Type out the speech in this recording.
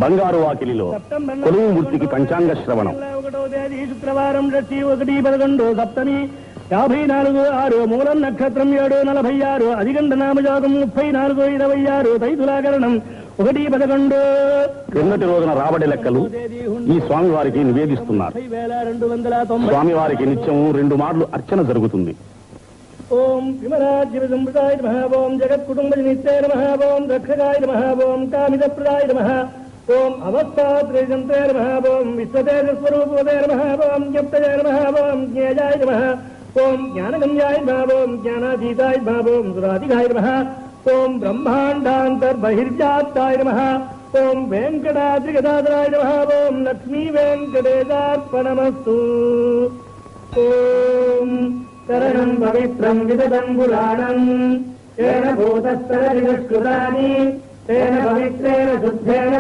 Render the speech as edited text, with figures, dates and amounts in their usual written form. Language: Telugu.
బంగారు వాకిలిలో కొలువు మూర్తికి పంచాంగ శ్రవణం. 1వ తేదీ శుక్రవారం 1/11 సప్తమి 54/6 మూలం నక్షత్రం 7:46 అధిగంట నామజాతం 34/26 తైతులాకరణం 1/11. క్రిందటి రోజున రాబడి లెక్కలు ఈ స్వామివారికి నివేదిస్తున్నారు. 30,290. స్వామివారికి నిత్యము 2 మార్లు అర్చన జరుగుతుంది. ఓం విమరాజ్య సంప్రదాయ నమః. ఓం జగత్కుటుంబ నిత్యాయ నమః. ఓం రక్షకాయ నమః. ఓం కామితప్రదాయ నమః. ఓం అవస్థాత్రేజంత్రే నమః. ఓం విశ్వతేజస్వరూపదే నమః. ఓం జ్ఞప్తయ నమః. ఓం జ్ఞేయాయ నమః. ఓం జ్ఞానగమ్యాయ నమః. ఓం జ్ఞానాతీతాయ నమః. ఓం సురాధికాయ నమః. ఓం బ్రహ్మాండాంతర్బహిర్వ్యాప్తాయ నమః. ఓం వెంకటాద్రిగదాధరాయ నమః. ఓం లక్ష్మీ వెంకటేశార్పణమస్తు. ఓం శరణం పవిత్రం విదదం పురాణం తేన భూతస్తరవిదుష్కృతాని తేన పవిత్రేణ శుద్ధేన